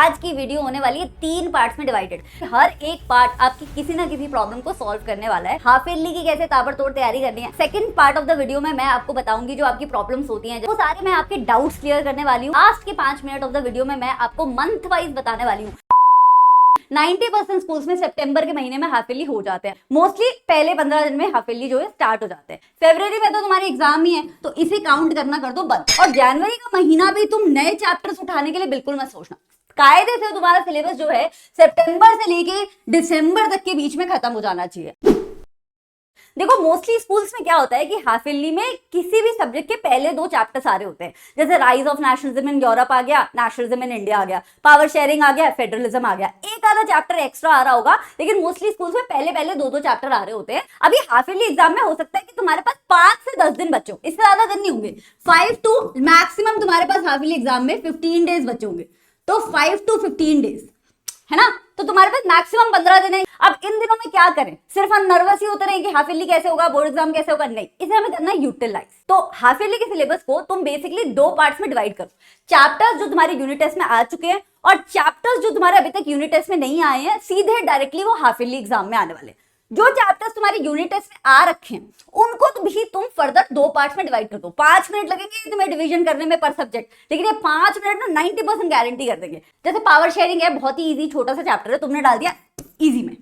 आज की वीडियो होने वाली है 3 पार्ट्स में डिवाइडेड। हर एक पार्ट आपकी किसी ना किसी प्रॉब्लम को सॉल्व करने वाला है। हाफ ईयरली की कैसे ताबड़तोड़ तैयारी करनी है, second part of the video में मैं आपको बताऊंगी जो आपकी प्रॉब्लम्स होती हैं, वो सारे मैं आपके डाउट्स क्लियर करने वाली हूँ। लास्ट के 5 मिनट ऑफ द वीडियो में मैं आपको मंथ वाइज बताने वाली हूँ। 90% स्कूल्स में सितंबर के महीने में हाफ ईयरली हो जाते हैं। मोस्टली पहले 15 दिन में हाफ ईयरली जो है स्टार्ट हो जाते हैं। फरवरी में तो तुम्हारे एग्जाम ही है, तो इसे काउंट करना कर दो बंद। और जनवरी का महीना भी तुम नए चैप्टर्स उठाने के लिए बिल्कुल मत सोचना। कायदे से तुम्हारा सिलेबस जो है सितंबर से लेके दिसंबर तक के बीच में खत्म हो जाना चाहिए। देखो मोस्टली स्कूल्स में क्या होता है कि हाफ ईयरली में किसी भी सब्जेक्ट के पहले 2 चैप्टर्स आ रहे होते हैं। जैसे rise of nationalism in Europe आ गया, नेशनलिज्म इन इंडिया आ गया, पावर शेयरिंग आ गया, फेडरलिज्म आ गया। एक आधा चैप्टर एक्स्ट्रा आ रहा होगा, लेकिन मोस्टली स्कूल्स में पहले 2 चैप्टर आ रहे होते हैं। अभी हाफ ईयरली एग्जाम में हो सकता है कि तुम्हारे पास 5 से 10 दिन बचे हो, इससे ज्यादा दिन नहीं होंगे। 5 टू मैक्सिमम तुम्हारे पास हाफ ईयरली एग्जाम में 15 डेज बचे होंगे, तो 5 टू 15 डेज है ना, तो तुम्हारे पास मैक्सिमम 15 दिन है। अब इन दिनों में क्या करें, सिर्फ हम नर्वस ही होते रहे कि हाफ ईयरली कैसे होगा, बोर्ड एग्जाम कैसे होगा, नहीं, इसे हमें करना है यूटिलाइज। तो हाफ ईयरली के सिलेबस को तुम बेसिकली 2 पार्ट्स में डिवाइड करो। चैप्टर्स जो तुम्हारे यूनिट टेस्ट में आ चुके हैं और चैप्टर्स जो तुम्हारे अभी तक यूनिट टेस्ट में नहीं आए हैं, सीधे डायरेक्टली वो हाफ ईयरली एग्जाम में आने वाले। जो चैप्टर्स तुम्हारे यूनिट टेस्ट में आ रखे हैं उनको भी तुम फर्दर 2 पार्ट्स में डिवाइड कर दो। 5 मिनट लगेंगे तुम्हें डिवीजन करने में पर सब्जेक्ट, लेकिन ये 5 मिनट ना 90% गारंटी कर देंगे। जैसे पावर शेयरिंग है, बहुत ही इजी छोटा सा चैप्टर है, तुमने डाल दिया इजी में।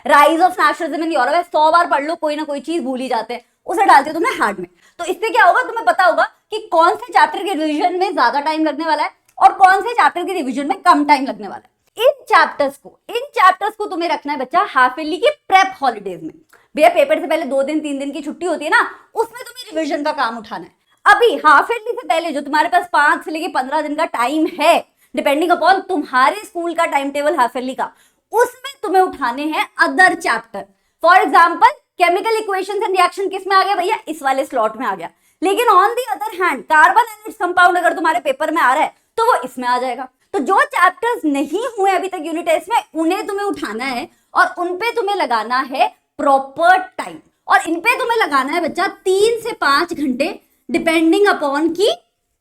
Rise of nationalism in Europe है, 100 बार पढ़ लो, कोई ना कोई चीज भूल ही जाते हैं, उसे डाल दिया तुमने हार्ड में। तो इससे क्या होगा, तुम्हें पता होगा कि कौन से चैप्टर के रिविजन में ज्यादा टाइम लगने वाला है और कौन से चैप्टर के रिविजन में कम टाइम लगने वाला है। इन चैप्टर्स को तुम्हें रखना है बच्चा हाफ ईयरली की प्रेप हॉलीडेज में। भैया पेपर से पहले 2 दिन 3 दिन की छुट्टी होती है ना, उसमें तुम्हें रिवीजन का काम उठाना है। अभी हाफ ईयरली से पहले जो तुम्हारे पास 5 से लेके 15 दिन का टाइम है, डिपेंडिंग अपॉन तुम्हारे स्कूल का टाइम टेबल हाफ ईयरली का, उसमें तुम्हें उठाने हैं other chapter. For example chemical equations and reaction किस में आ गया भैया, इस वाले स्लॉट में आ गया। लेकिन on the other hand carbon and its compound अगर तुम्हारे पेपर में आ रहा है तो वो इसमें आ जाएगा। तो जो चैप्टर्स नहीं हुए अभी तक यूनिट टेस्ट में, उन्हें तुम्हें उठाना है और उनपे तुम्हें लगाना है प्रॉपर टाइम। और इन पे तुम्हें लगाना है बच्चा 3 से 5 घंटे, डिपेंडिंग अपॉन कि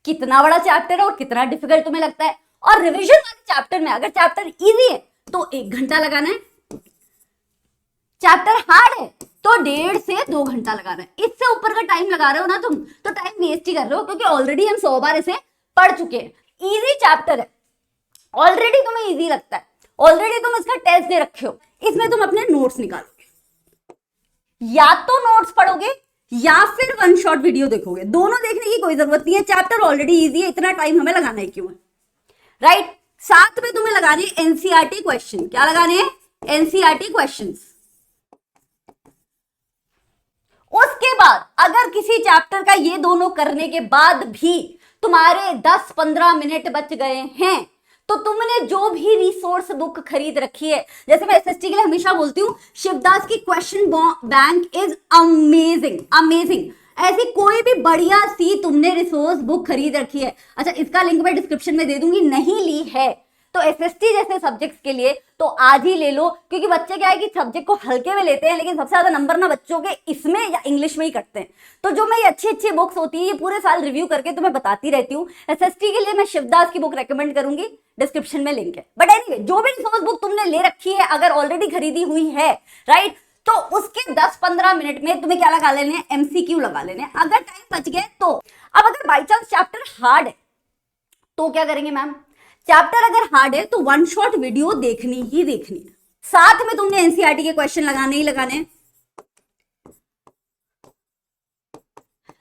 कितना बड़ा चैप्टर है और कितना डिफिकल्ट तुम्हें लगता है। और रिवीजन वाले चैप्टर में अगर चैप्टर इजी है तो 1 घंटा लगाना है, चैप्टर हार्ड है तो 1.5 से 2 घंटा लगाना है। इससे ऊपर का टाइम लगा रहे हो ना तुम, तो टाइम वेस्ट ही कर रहे हो, क्योंकि ऑलरेडी हम 100 बार इसे पढ़ चुके हैं। इजी चैप्टर है, ऑलरेडी तुम्हें इजी लगता है, ऑलरेडी तुम इसका टेस्ट दे रखे हो, इसमें तुम अपने नोट्स निकालोगे, या तो नोट्स पढ़ोगे या फिर 1 शॉट वीडियो देखोगे। दोनों देखने की कोई जरूरत नहीं है, चैप्टर ऑलरेडी इजी है, इतना टाइम हमें लगाना है क्यों है, राइट। साथ में तुम्हें लगाने एनसीईआरटी क्वेश्चन। क्या लगाने हैं, एनसीईआरटी क्वेश्चंस। उसके बाद अगर किसी चैप्टर का ये दोनों करने के बाद भी तुम्हारे 10-15 मिनट बच गए हैं, तो तुमने जो भी रिसोर्स बुक खरीद रखी है, जैसे मैं एसएसटी के लिए हमेशा बोलती हूँ, शिवदास की क्वेश्चन बैंक इज अमेजिंग। ऐसी कोई भी बढ़िया सी तुमने रिसोर्स बुक खरीद रखी है, अच्छा इसका लिंक मैं डिस्क्रिप्शन में दे दूंगी, नहीं ली है तो एसएसटी जैसे सब्जेक्ट्स के लिए तो आज ही ले लो। क्योंकि बच्चे क्या है कि सब्जेक्ट को हल्के में लेते हैं, लेकिन सबसे ज्यादा नंबर ना बच्चों के इसमें या इंग्लिश में ही कटते हैं। तो जो मैं ये अच्छी बुक्स होती है, ये पूरे साल रिव्यू करके तुम्हें बताती रहती हूँ। एसएसटी के लिए मैं शिवदास की बुक रेकमेंड करूंगी, डिस्क्रिप्शन में लिंक है। बट एनीवे, जो भी रिसोर्स बुक तुमने ले रखी है, अगर ऑलरेडी खरीदी हुई है, राइट, तो उसके 10-15 मिनट में तुम्हें क्या लगा लेने हैं, एमसीक्यू लगा लेने हैं, अगर टाइम बच गए तो। अब अगर बाई चांस चैप्टर हार्ड है तो क्या करेंगे मैम, चैप्टर अगर हार्ड है तो 1 शॉट वीडियो देखनी ही देखनी है, साथ में तुमने एनसीईआरटी के क्वेश्चन लगाने ही लगाने हैं।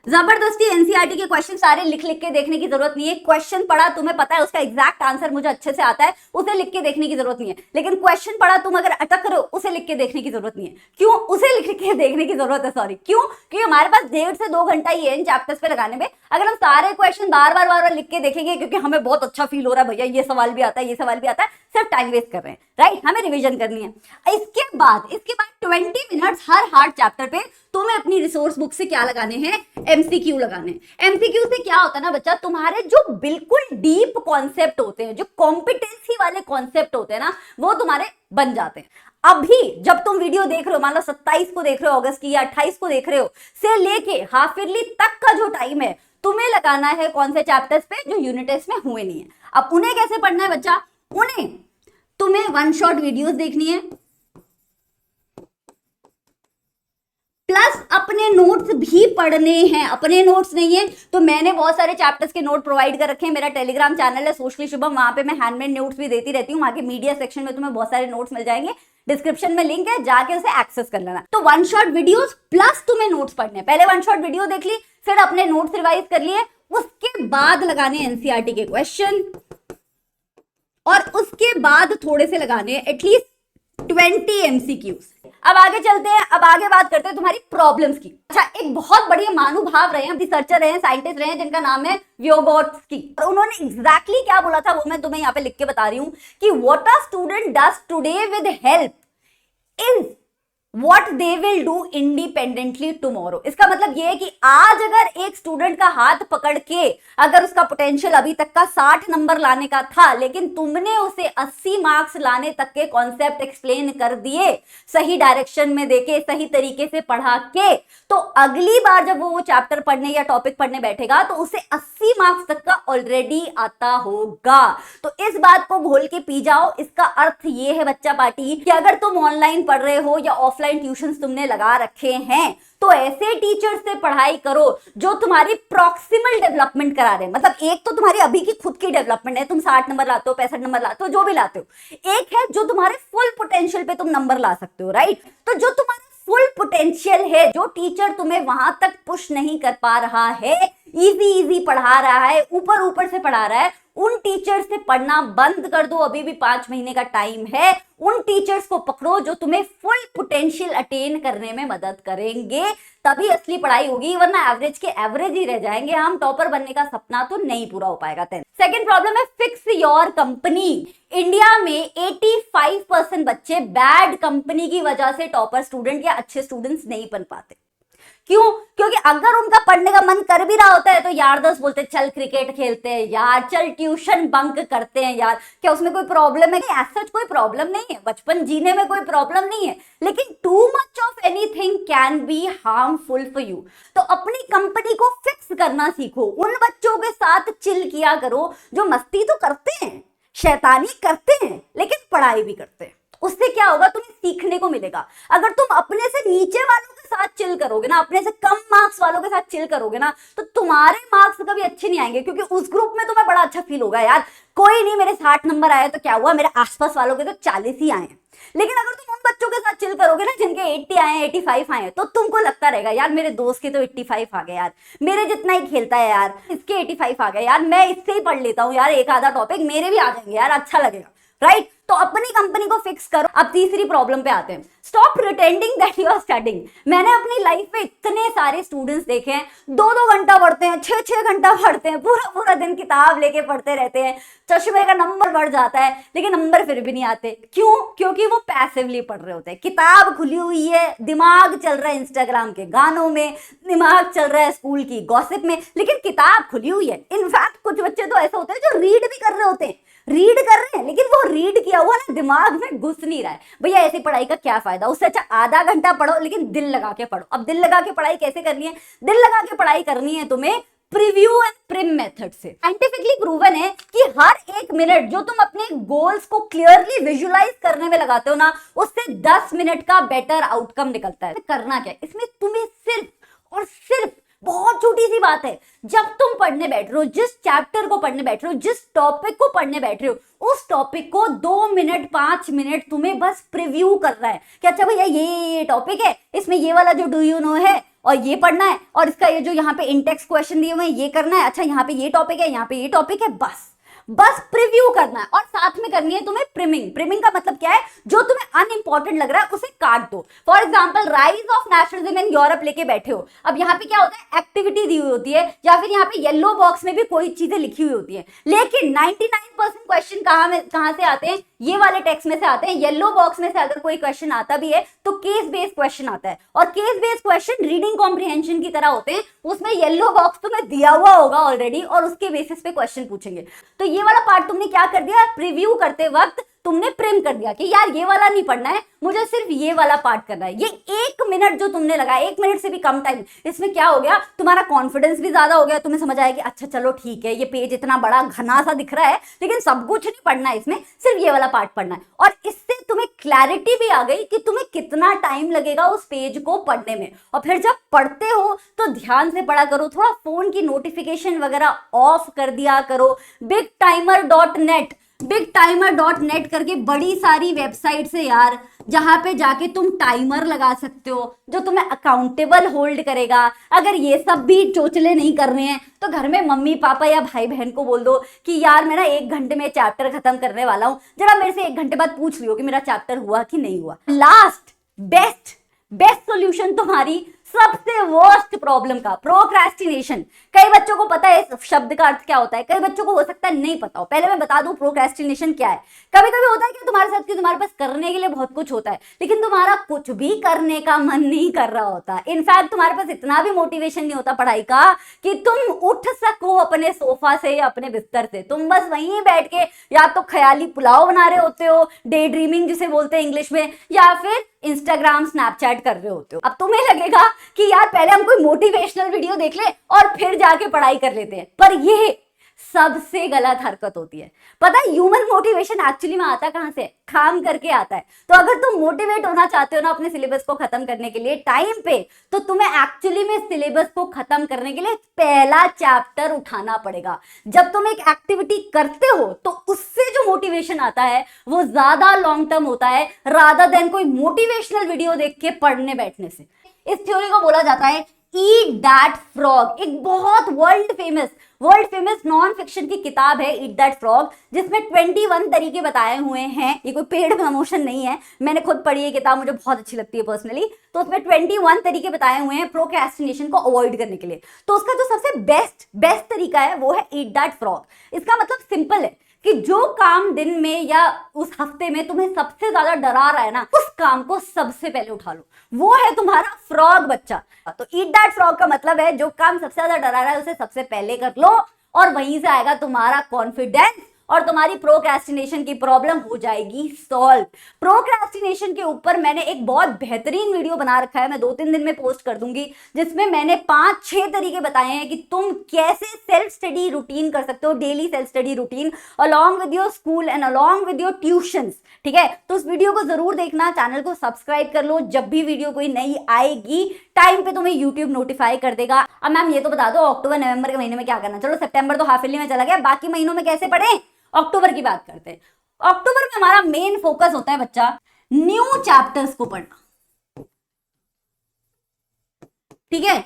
जबरदस्ती एनसीईआरटी के क्वेश्चन सारे लिख के देखने की जरूरत नहीं है। क्वेश्चन पढ़ा, तुम्हें पता है उसका एग्जैक्ट आंसर मुझे अच्छे से आता है, उसे लिख के देखने की जरूरत नहीं है। लेकिन क्वेश्चन पढ़ा, तुम अगर अटक रहे हो, उसे लिख के देखने की जरूरत नहीं है। क्यों उसे लिख के देखने की जरूरत है, सॉरी, क्योंकि हमारे पास 1.5 से 2 घंटा ही है इन चैप्टर्स पे लगाने में। अगर हम सारे क्वेश्चन बार बार लिख के देखेंगे, क्योंकि हमें बहुत अच्छा फील हो रहा है भैया ये सवाल भी आता है, ये सवाल भी आता है, सिर्फ टाइम वेस्ट कर रहे हैं, राइट। हमें रिविजन करनी है। इसके बाद 20 मिनट्स हर हार्ड चैप्टर पे तुम्हें अपनी रिसोर्स बुक से क्या लगाने हैं, एमसीक्यू लगाने। एमसीक्यू से क्या होता है ना बच्चा, तुम्हारे जो बिल्कुल डीप कॉन्सेप्ट होते हैं, जो कॉम्पिटेंसी वाले कॉन्सेप्ट होते हैं ना, वो तुम्हारे बन जाते हैं। अभी जब तुम वीडियो देख रहे हो, मान लो 27 को देख रहे हो अगस्त की, या 28 को देख रहे हो, से लेके हाफ ईयरली तक का जो टाइम है, तुम्हें लगाना है कौन से चैप्टर्स पे जो यूनिट टेस्ट में हुए नहीं है। अब उन्हें कैसे पढ़ना है बच्चा, उन्हें तुम्हें वन शॉट वीडियोस देखनी है, प्लस अपने नोट्स भी पढ़ने हैं। अपने नोट्स नहीं है तो मैंने बहुत सारे चैप्टर्स के नोट प्रोवाइड कर रखे हैं। मेरा टेलीग्राम चैनल है सोशली शुभम, वहां पे मैं हैंडमेड नोट्स भी देती रहती हूँ। वहां के मीडिया सेक्शन में तुम्हें बहुत सारे नोट्स मिल जाएंगे, डिस्क्रिप्शन में लिंक है, जाके उसे एक्सेस कर लेना। तो वन शॉट वीडियोस प्लस तुम्हें नोट्स पढ़ने, पहले वन शॉट वीडियो देख ली, फिर अपने नोट्स रिवाइज कर लिए, उसके बाद लगाने एनसीईआरटी के क्वेश्चन, और उसके बाद थोड़े से लगाने एटलीस्ट 20 एमसीक्यूज। अब आगे चलते हैं, अब आगे बात करते हैं तुम्हारी प्रॉब्लम्स की। अच्छा, एक बहुत बढ़िया महानुभाव रहे हैं, रिसर्चर रहे हैं, साइंटिस्ट रहे हैं, जिनका नाम है व्योगोट्स्की, और उन्होंने एग्जैक्टली क्या बोला था वो मैं तुम्हें यहाँ पे लिख के बता रही हूँ कि what a student does today with help is What they will do independently tomorrow। इसका मतलब ये है कि आज अगर एक स्टूडेंट का हाथ पकड़ के अगर उसका पोटेंशियल अभी तक का 60 नंबर लाने का था, लेकिन तुमने उसे 80 मार्क्स लाने तक के कॉन्सेप्ट एक्सप्लेन कर दिए, सही डायरेक्शन में देके, सही तरीके से पढ़ा के, तो अगली बार जब वो चैप्टर पढ़ने या टॉपिक पढ़ने बैठेगा तो उसे 80 मार्क्स तक का ऑलरेडी आता होगा। तो इस बात को घोल के पी जाओ। इसका अर्थ ये है बच्चा पार्टी कि अगर तुम ऑनलाइन पढ़ रहे हो या ऑफलाइन ट्यूशंस तुमने लगा रखे हैं, तो ऐसे टीचर से पढ़ाई करो जो तुम्हारी प्रॉक्सिमल डेवलपमेंट करा रहे हैं। मतलब एक तो तुम्हारी अभी की खुद की डेवलपमेंट है, तुम 60 नंबर लाते हो, 65 नंबर लाते हो, जो भी लाते हो, एक है जो तुम्हारे फुल पोटेंशियल पे तुम नंबर ला सकते हो, राइट। तो जो तुम्हारा फुल पोटेंशियल है, जो टीचर तुम्हें वहां तक पुश नहीं कर पा रहा है, इजी पढ़ा रहा है, ऊपर से पढ़ा रहा है, उन टीचर से पढ़ना बंद कर दो। अभी भी 5 महीने का टाइम है। उन टीचर्स को पकड़ो जो तुम्हें फुल पोटेंशियल अटेन करने में मदद करेंगे, तभी असली पढ़ाई होगी, वरना एवरेज के एवरेज ही रह जाएंगे हम। टॉपर बनने का सपना तो नहीं पूरा हो पाएगा। सेकंड प्रॉब्लम है फिक्स योर कंपनी। इंडिया में 85% बच्चे बैड कंपनी की वजह से टॉपर स्टूडेंट या अच्छे स्टूडेंट्स नहीं बन पाते। क्यों? क्योंकि अगर उनका पढ़ने का मन कर भी रहा होता है तो यार दोस्त बोलते हैं चल क्रिकेट खेलते हैं यार, चल ट्यूशन बंक करते हैं यार, क्या उसमें कोई प्रॉब्लम है? ऐसा कोई प्रॉब्लम नहीं है, बचपन जीने में कोई प्रॉब्लम नहीं है, लेकिन too much of anything can be harmful for you. तो अपनी कंपनी को फिक्स करना सीखो। उन बच्चों के साथ चिल किया करो जो मस्ती तो करते हैं, शैतानी करते हैं, लेकिन पढ़ाई भी करते हैं। उससे क्या होगा, तुम्हें सीखने को मिलेगा। अगर तुम अपने से नीचे वालों के साथ चिल करोगे ना, अपने से कम मार्क्स वालों के साथ चिल करोगे ना, तो तुम्हारे मार्क्स कभी अच्छे नहीं आएंगे, क्योंकि उस ग्रुप में तुम्हें बड़ा अच्छा फील होगा, यार कोई नहीं मेरे 60 नंबर आए तो क्या हुआ, मेरे आसपास वालों के तो 40 ही आए। लेकिन अगर तुम उन बच्चों के साथ चिल करोगे ना जिनके 80 आए, 85 आए, तो तुमको लगता रहेगा यार मेरे दोस्त के तो 85 आ गए, यार मेरे जितना ही खेलता है, यार इसके 85 आ गए, यार मैं इससे ही पढ़ लेता हूँ, यार एक आधा टॉपिक मेरे भी आ जाएंगे, यार अच्छा लगेगा, राइट। तो अपनी कंपनी को फिक्स करो। अब तीसरी प्रॉब्लम पे आते हैं, stop pretending that you are studying. मैंने अपनी लाइफ में इतने सारे स्टूडेंट्स देखे हैं, 2-2 घंटा पढ़ते हैं, 6-6 घंटा पढ़ते हैं, पूरा दिन किताब लेके पढ़ते रहते हैं, चश्मे का नंबर बढ़ जाता है, लेकिन नंबर फिर भी नहीं आते। क्यों? क्योंकि वो पैसिवली पढ़ रहे होते हैं। किताब खुली हुई है, दिमाग चल रहा है इंस्टाग्राम के गानों में, दिमाग चल रहा है स्कूल की गॉसिप में, लेकिन किताब खुली हुई है। इनफैक्ट कुछ बच्चे तो ऐसे होते हैं जो रीड भी कर रहे होते हैं, रीड कर रहे हैं, लेकिन वो रीड किया हुआ ना दिमाग में घुस नहीं रहा है। भैया ऐसी पढ़ाई का क्या फायदा? उससे अच्छा आधा घंटा पढ़ो, लेकिन दिल लगा के पढ़ो। अब दिल लगा के पढ़ाई कैसे करनी है? दिल लगा के पढ़ाई करनी है तुम्हें प्रीव्यू एंड प्रिम मेथड से। साइंटिफिकली प्रूवन है कि हर 1 मिनट जो तुम अपने गोल्स को क्लियरली विजुलाइज करने में लगाते हो ना, उससे 10 मिनट का बेटर आउटकम निकलता है। करना क्या है इसमें? तुम्हें सिर्फ और सिर्फ, बहुत छोटी सी बात है, जब तुम पढ़ने बैठ रहे हो, जिस चैप्टर को पढ़ने बैठ रहे हो, जिस टॉपिक को पढ़ने बैठ रहे हो, उस टॉपिक को 2 मिनट 5 मिनट तुम्हें बस प्रीव्यू करना है कि अच्छा भैया ये टॉपिक है, इसमें ये वाला जो डू यू नो है और ये पढ़ना है, और इसका ये जो यहाँ पे इंटेक्स क्वेश्चन दिए हुए हैं ये करना है, अच्छा यहाँ पे ये टॉपिक है, यहाँ पे ये टॉपिक है, बस प्रीव्यू करना है। और साथ में करनी है तुम्हें प्रिमिंग। प्रिमिंग का मतलब क्या है? जो तुम्हें अनइंपॉर्टेंट लग रहा है उसे काट दो। For example rise of nationalism in Europe लेके बैठे हो, अब यहाँ पे क्या होता है, एक्टिविटी दी हुई होती है, या फिर यहाँ पे येलो बॉक्स में भी कोई चीजें लिखी हुई होती है, लेकिन 99% क्वेश्चन कहाँ से आते हैं? ये वाले टेक्स्ट में से आते हैं। येलो बॉक्स में से अगर कोई क्वेश्चन आता भी है तो केस बेस्ड क्वेश्चन आता है, और case based question reading comprehension की तरह होते हैं। उसमें येलो बॉक्स तुम्हें दिया हुआ होगा ऑलरेडी, और उसके बेसिस पे क्वेश्चन पूछेंगे। तो ये वाला पार्ट तुमने क्या कर दिया? प्रीव्यू करते वक्त तुमने प्रेम कर दिया कि यार ये वाला नहीं पढ़ना है, मुझे सिर्फ ये वाला पार्ट करना है। ये 1 मिनट जो तुमने लगाया, 1 मिनट से भी कम टाइम, इसमें क्या हो गया, तुम्हारा कॉन्फिडेंस भी ज्यादा हो गया। तुम्हें समझ आया कि अच्छा चलो ठीक है, ये पेज इतना बड़ा घना सा दिख रहा है लेकिन सब कुछ नहीं पढ़ना है, इसमें सिर्फ ये वाला पार्ट पढ़ना है। और इससे तुम्हें क्लैरिटी भी आ गई कि तुम्हें कितना टाइम लगेगा उस पेज को पढ़ने में। और फिर जब पढ़ते हो तो ध्यान से पढ़ा करो, थोड़ा फोन की नोटिफिकेशन वगैरह ऑफ कर दिया करो। bigtimer.net करके बड़ी सारी वेबसाइट्स है यार, जहां पे जाके तुम टाइमर लगा सकते हो जो तुम्हें अकाउंटेबल होल्ड करेगा। अगर ये सब भी चोचले नहीं कर रहे हैं तो घर में मम्मी पापा या भाई बहन को बोल दो कि यार मैं ना 1 घंटे में चैप्टर खत्म करने वाला हूं, जरा मेरे से 1 घंटे बाद पूछ लियो कि मेरा चैप्टर हुआ कि नहीं हुआ। लास्ट बेस्ट सॉल्यूशन तुम्हारी सबसे वर्स्ट प्रॉब्लम का, प्रोक्रेस्टिनेशन। कई बच्चों को पता है इस शब्द का अर्थ क्या होता है, कई बच्चों को हो सकता है नहीं पता हो। पहले मैं बता दूं प्रोक्रेस्टिनेशन क्या है। कभी कभी होता है कि तुम्हारे साथ कि तुम्हारे पास करने के लिए बहुत कुछ होता है लेकिन तुम्हारा कुछ भी करने का मन नहीं कर रहा होता। इनफैक्ट तुम्हारे पास इतना भी मोटिवेशन नहीं होता पढ़ाई का कि तुम उठ सको अपने सोफा से या अपने बिस्तर से। तुम बस वहीं बैठ के या तो ख्याली पुलाव बना रहे होते हो, डे ड्रीमिंग जिसे बोलते हैं इंग्लिश में, या फिर इंस्टाग्राम स्नैपचैट कर रहे होते हो। अब तुम्हें लगेगा कि यार पहले हम कोई मोटिवेशनल वीडियो देख ले और फिर जाके पढ़ाई कर लेते हैं, पर ये सबसे गलत हरकत होती है। पता है ह्यूमन मोटिवेशन एक्चुअली में आता कहां से, काम करके आता है। तो अगर तुम मोटिवेट होना चाहते हो ना अपने सिलेबस को खत्म करने के लिए टाइम पे, तो तुम्हें एक्चुअली में सिलेबस को खत्म करने के लिए पहला चैप्टर उठाना पड़ेगा। जब तुम एक एक्टिविटी करते हो तो उससे जो मोटिवेशन आता है वो ज्यादा लॉन्ग टर्म होता है रादर देन कोई मोटिवेशनल वीडियो देख के पढ़ने बैठने से। इस थ्योरी को बोला जाता है ईट दैट फ्रॉग। एक बहुत वर्ल्ड फेमस नॉन फिक्शन की किताब है ईट दैट फ्रॉग, जिसमें 21 तरीके बताए हुए हैं। ये कोई पेड प्रमोशन नहीं है, मैंने खुद पढ़ी है किताब, मुझे बहुत अच्छी लगती है पर्सनली। तो उसमें 21 तरीके बताए हुए हैं प्रोक्रेस्टिनेशन को अवॉइड करने के लिए। तो उसका जो सबसे बेस्ट तरीका है वो है ईट दैट फ्रॉग। इसका मतलब सिंपल है कि जो काम दिन में या उस हफ्ते में तुम्हें सबसे ज्यादा डरा रहा है ना, उस काम को सबसे पहले उठा लो। वो है तुम्हारा फ्रॉग बच्चा। तो ईट दैट फ्रॉग का मतलब है जो काम सबसे ज्यादा डरा रहा है उसे सबसे पहले कर लो, और वहीं से आएगा तुम्हारा कॉन्फिडेंस और तुम्हारी प्रोक्रेस्टिनेशन की प्रॉब्लम हो जाएगी सॉल्व। प्रोक्रेस्टिनेशन के ऊपर मैंने एक बहुत बेहतरीन वीडियो बना रखा है, मैं 2-3 दिन में पोस्ट कर दूंगी, जिसमें मैंने 5-6 तरीके बताए हैं कि तुम कैसे सेल्फ स्टडी रूटीन कर सकते हो, daily self study routine along with your school and along with your tuitions. ठीक है, तो उस वीडियो को जरूर देखना, चैनल को सब्सक्राइब कर लो। जब भी वीडियो कोई नई आएगी टाइम पे तुम्हें यूट्यूब नोटिफाई कर देगा। अब मैम ये तो बता दो अक्टूबर नवंबर के महीने में क्या करना। चलो सितंबर तो हाफ ईयरली में चला गया, बाकी महीनों में कैसे पढ़ें, अक्टूबर की बात करते हैं। अक्टूबर में हमारा मेन फोकस होता है बच्चा न्यू चैप्टर्स को पढ़ना। ठीक है,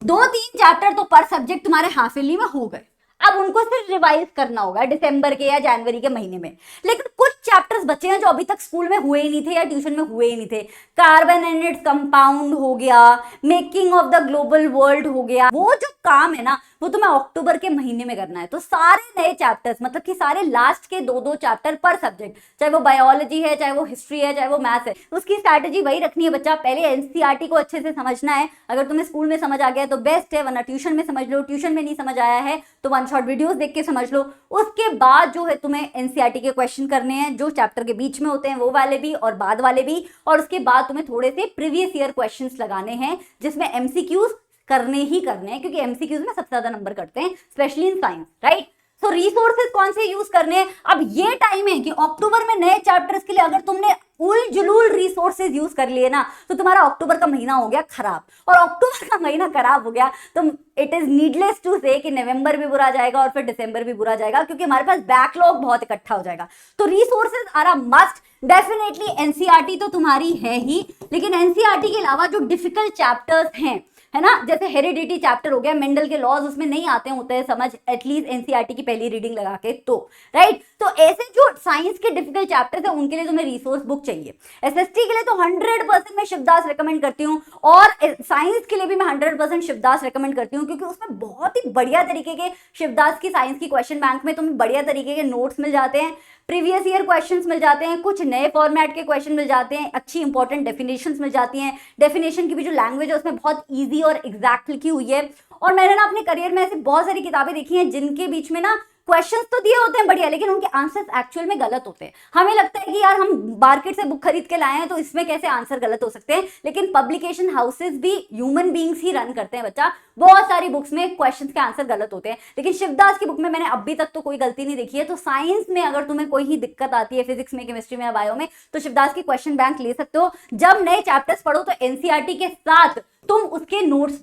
2-3 चैप्टर तो पर सब्जेक्ट तुम्हारे हाफ ईयरली में हो गए, अब उनको सिर्फ रिवाइज करना होगा दिसंबर के या जनवरी के महीने में। लेकिन कुछ चैप्टर्स बचे हैं जो अभी तक स्कूल में हुए ही नहीं थे या ट्यूशन में हुए ही नहीं थे। कार्बन एंड इट्स कंपाउंड हो गया, making of the global world हो गया। वो जो काम है ना वो तुम्हें अक्टूबर के महीने में करना है। तो सारे नए चैप्टर्स, मतलब कि सारे लास्ट के 2-2 चैप्टर पर सब्जेक्ट, चाहे वो बायोलॉजी है, चाहे वो हिस्ट्री है, चाहे वो मैथ्स है, उसकी स्ट्रैटेजी वही रखनी है बच्चा। पहले एनसीईआरटी को अच्छे से समझना है। अगर तुम्हें स्कूल में समझ आ गया तो बेस्ट है, वरना ट्यूशन में समझ लो। ट्यूशन में नहीं समझ आया है तो 1 शॉट वीडियोस देख के समझ लो। उसके बाद जो है तुम्हें एनसीईआरटी के क्वेश्चन करने हैं, जो चैप्टर के बीच में होते हैं वो वाले भी और बाद वाले भी। और उसके बाद तुम्हें थोड़े से प्रीवियस ईयर क्वेश्चंस लगाने हैं जिसमें एमसीक्यूज करने ही करने हैं, क्योंकि एमसीक्यूज में सबसे ज्यादा नंबर कटते हैं स्पेशली इन साइंस, राइट। तो रिसोर्सेज कौन से यूज करने हैं। अब ये टाइम है कि अक्टूबर में नए चैप्टर्स के लिए अगर तुमने उल जुलूल रिसोर्सेज यूज कर लिए ना तो तुम्हारा अक्टूबर का महीना हो गया खराब। और अक्टूबर का महीना खराब हो गया तो इट इज नीडलेस टू से कि नवंबर भी बुरा जाएगा और फिर दिसंबर भी बुरा जाएगा, क्योंकि हमारे पास बैकलॉग बहुत इकट्ठा हो जाएगा। तो resources are a must. Definitely NCERT तो तुम्हारी है ही, लेकिन एनसीईआरटी के अलावा जो डिफिकल्ट चैप्टर्स हैं, है ना, जैसे हेरिडिटी चैप्टर हो गया, मेंडल के लॉज उसमें नहीं आते होते हैं समझ, एटलीस्ट एनसीईआरटी की पहली रीडिंग लगा के, तो राइट। तो ऐसे जो साइंस के डिफिकल्ट चैप्टर्स है उनके लिए तुम्हें रिसोर्स बुक चाहिए। एसएसटी के लिए तो 100% मैं शिवदास रेकमेंड करती हूँ, और साइंस के लिए भी मैं 100% शिवदास रेकमेंड करती हूँ, क्योंकि उसमें बहुत ही बढ़िया तरीके के शिवदास की साइंस की क्वेश्चन बैंक में तुम्हें बढ़िया तरीके के नोट्स मिल जाते हैं, प्रीवियस ईयर क्वेश्चंस मिल जाते हैं, कुछ नए फॉर्मेट के क्वेश्चन मिल जाते हैं, अच्छी इंपॉर्टेंट डेफिनेशंस मिल जाती हैं। डेफिनेशन की भी जो लैंग्वेज है उसमें बहुत इजी और एग्जैक्ट लिखी हुई है। और मैंने ना अपने करियर में ऐसी बहुत सारी किताबें देखी हैं जिनके बीच में ना क्वेश्चंस तो दिए होते हैं बढ़िया, लेकिन उनके आंसर्स एक्चुअल में गलत होते हैं। हमें लगता है कि यार हम मार्केट से बुक खरीद के लाए हैं तो इसमें कैसे आंसर गलत हो सकते हैं, लेकिन पब्लिकेशन हाउसेस भी ह्यूमन बींग्स ही रन करते हैं बच्चा। बहुत सारी बुक्स में क्वेश्चंस के आंसर गलत होते हैं, लेकिन शिवदास की बुक में मैंने अभी तक तो कोई गलती नहीं देखी है। तो साइंस में अगर तुम्हें कोई ही दिक्कत आती है, फिजिक्स में, केमिस्ट्री में या बायो में, तो शिवदास की क्वेश्चन बैंक ले सकते हो। जब नए चैप्टर्स पढ़ो तो एनसीईआरटी के साथ तुम उसके नोट्स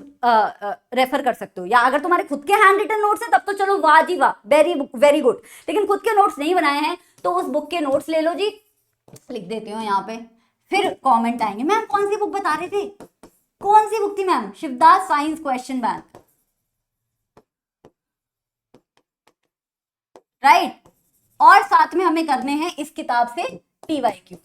रेफर कर सकते हो, या अगर तुम्हारे खुद के हैंड रिटन नोट्स हैं तब तो चलो वाह जी वाह, वेरी वेरी गुड। लेकिन खुद के नोट्स नहीं बनाए हैं तो उस बुक के नोट्स ले लो जी, लिख देती हूँ यहाँ पे, फिर कमेंट आएंगे मैम कौन सी बुक बता रहे थे, कौन सी बुक थी ma'am? Shivdas science question bank, right. और साथ में हमें करने हैं इस किताब से पीवाईक्यू।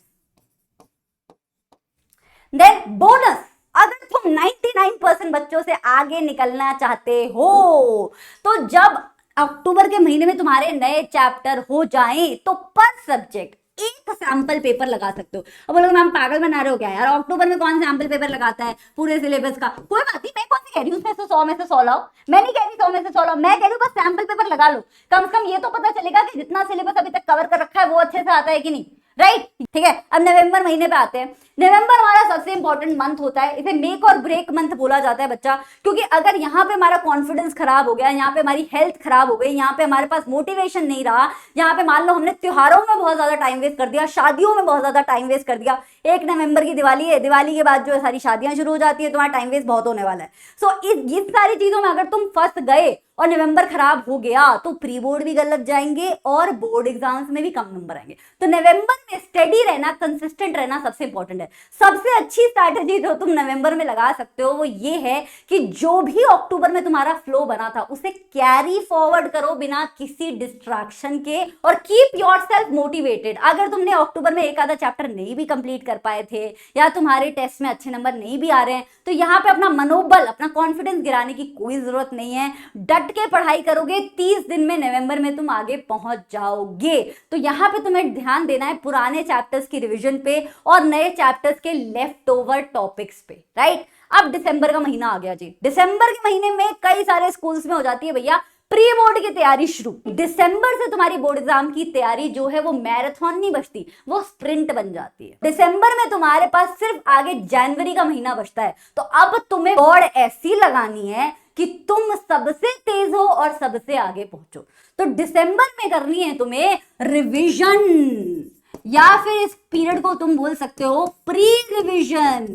देन बोनस, अगर तुम 99% बच्चों से आगे निकलना चाहते हो तो जब अक्टूबर के महीने में तुम्हारे नए चैप्टर हो जाएं तो पर सब्जेक्ट एक सैंपल पेपर लगा सकते हो। अब बोलोगे मैम पागल बना रहे हो क्या यार, अक्टूबर में कौन सैंपल पेपर लगाता है पूरे सिलेबस का? कोई बात नहीं, मैं कौन सी कह रही हूँ उसमें से 100 में से 100 लाओ, मैं नहीं कह रही 100 में से 100 लाओ, मैं कह रही हूँ बस सैंपल पेपर लगा लो, कम से कम ये तो पता चलेगा कि जितना सिलेबस अभी तक कवर कर रखा है वो अच्छे से आता है कि नहीं, राइट। ठीक है, अब नवंबर महीने पे आते हैं। नवंबर हमारा सबसे इंपॉर्टेंट मंथ होता है, इसे मेक और ब्रेक मंथ बोला जाता है बच्चा, क्योंकि अगर यहाँ पे हमारा कॉन्फिडेंस खराब हो गया, यहाँ पे हमारी हेल्थ खराब हो गई, यहाँ पे हमारे पास मोटिवेशन नहीं रहा, यहाँ पे मान लो हमने त्योहारों में बहुत ज्यादा टाइम वेस्ट कर दिया, शादियों में बहुत ज्यादा टाइम वेस्ट कर दिया। 1 नवंबर की दिवाली है, दिवाली के बाद जो है सारी शादियां शुरू हो जाती है, तुम्हारा टाइम वेस्ट बहुत होने वाला है। सो इस सारी चीजों में अगर तुम फंस गए और नवंबर खराब हो गया तो प्री बोर्ड भी गलत जाएंगे और बोर्ड एग्जाम्स में भी कम नंबर आएंगे। तो नवंबर में स्टडी रहना, कंसिस्टेंट रहना सबसे इंपॉर्टेंट है। सबसे अच्छी स्ट्रैटेजी जो तुम नवंबर में लगा सकते हो वो ये है कि जो भी अक्टूबर में तुम्हारा फ्लो बना था उसे कैरी फॉरवर्ड करो बिना किसी डिस्ट्रैक्शन के, और कीप योरसेल्फ मोटिवेटेड। अगर तुमने अक्टूबर में एक आधा चैप्टर नहीं भी कंप्लीट कर पाए थे या तुम्हारे टेस्ट में अच्छे नंबर नहीं भी आ रहे हैं तो यहाँ पे अपना मनोबल, अपना कॉन्फिडेंस गिराने की कोई जरूरत नहीं है। डट के पढ़ाई करोगे, 30 दिन में नवंबर में तुम आगे पहुंच जाओगे। तो यहाँ पे तुम्हें ध्यान देना है पुराने चैप्टर्स की रिवीजन पे और नए चैप्टर्स के लेफ्ट ओवर टॉपिक्स पे, राइट। अब दिसंबर का महीना आ गया जी। दिसंबर के महीने में कई सारे स्कूल्स में हो जाती है भैया प्री बोर्ड की तैयारी शुरू। दिसंबर से तुम्हारी बोर्ड एग्जाम की तैयारी जो है वो मैराथन नहीं बचती, वो स्प्रिंट बन जाती है। दिसंबर में तुम्हारे पास सिर्फ आगे जनवरी का महीना बचता है। तो अब तुम्हें दौड़ ऐसी लगानी है कि तुम सबसे तेज हो और सबसे आगे पहुंचो। तो दिसंबर में करनी है तुम्हें रिवीजन, या फिर इस पीरियड को तुम बोल सकते हो प्री रिवीजन।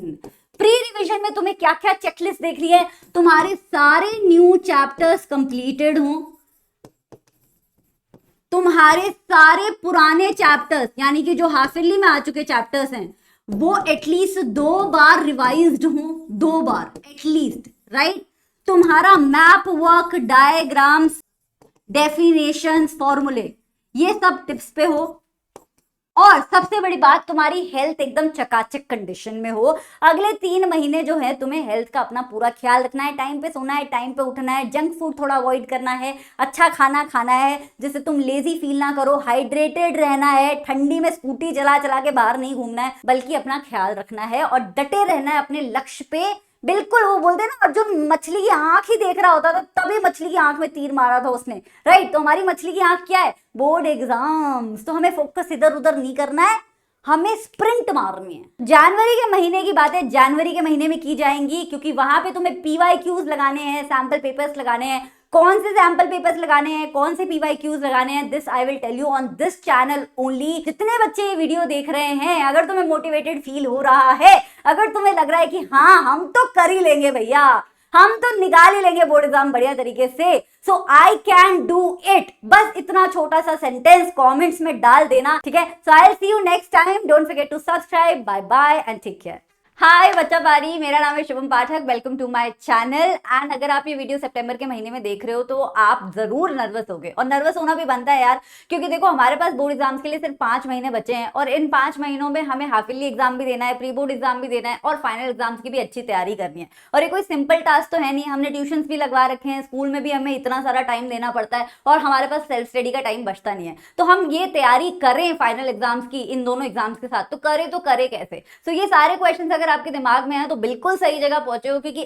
प्री रिवीजन में तुम्हें क्या क्या चेकलिस्ट देखनी है, तुम्हारे सारे न्यू चैप्टर्स कंप्लीटेड हो, तुम्हारे सारे पुराने चैप्टर्स यानी कि जो हाफ ईयरली में आ चुके चैप्टर्स हैं वो एटलीस्ट 2 बार रिवाइज्ड हो, 2 बार एटलीस्ट, राइट। तुम्हारा मैप वर्क, डायग्राम्स, डेफिनेशंस, फॉर्मूले, ये सब टिप्स पे हो। और सबसे बड़ी बात, तुम्हारी हेल्थ एकदम चकाचक कंडीशन में हो। अगले 3 महीने जो है तुम्हें हेल्थ का अपना पूरा ख्याल रखना है, टाइम पे सोना है, टाइम पे उठना है, जंक फूड थोड़ा अवॉइड करना है, अच्छा खाना खाना है जिससे तुम लेजी फील ना करो, हाइड्रेटेड रहना है, ठंडी में स्कूटी चला चला के बाहर नहीं घूमना है बल्कि अपना ख्याल रखना है और डटे रहना है अपने लक्ष्य पे। बिल्कुल, वो बोलते हैं ना अर्जुन मछली की आंख ही देख रहा होता था तभी मछली की आंख में तीर मारा था उसने, राइट। तो हमारी मछली की आंख क्या है? Board exams. तो हमें फोकस इधर उधर नहीं करना है, हमें स्प्रिंट मारनी है। जनवरी के महीने की बातें जनवरी के महीने में की जाएंगी क्योंकि वहां पे तुम्हें पीवाईक्यूज लगाने हैं, सैंपल पेपर्स लगाने हैं। कौन से सैंपल पेपर्स लगाने हैं, कौन से पीवाईक्यूज लगाने हैं, this I will tell you on this channel only. जितने बच्चे ये वीडियो देख रहे हैं, अगर तुम्हें मोटिवेटेड फील हो रहा है, अगर तुम्हें लग रहा है कि हाँ हम तो कर ही लेंगे भैया, हम तो निकाल ही लेंगे बोर्ड एग्जाम बढ़िया तरीके से, सो आई कैन डू इट, बस इतना छोटा सा सेंटेंस कमेंट्स में डाल देना, ठीक है। So I will see you next time, don't forget to subscribe, bye bye and take care. Hi बच्चा पारी, मेरा नाम है Shubham Pathak, welcome to my channel. And अगर आप ये वीडियो सितंबर के महीने में देख रहे हो तो आप जरूर नर्वस होगे, और नर्वस होना भी बनता है यार, क्योंकि देखो हमारे पास बोर्ड एग्जाम्स के लिए सिर्फ 5 महीने बचे हैं और इन 5 महीनों में हमें हाफ ईयरली एग्जाम भी देना है, प्री बोर्ड एग्जाम भी देना है और फाइनल एग्जाम्स की भी अच्छी तैयारी करनी है। और ये कोई सिंपल टास्क तो है नहीं, हमने ट्यूशंस भी लगवा रखे हैं, स्कूल में भी हमें इतना सारा टाइम देना पड़ता है और हमारे पास सेल्फ स्टडी का टाइम बचता नहीं है। तो हम ये तैयारी करें फाइनल एग्जाम्स की इन दोनों एग्जाम्स के साथ, तो करें कैसे? सो ये सारे क्वेश्चन अगर आपके दिमाग में है तो बिल्कुल सही जगह पहुंचे हो, क्योंकि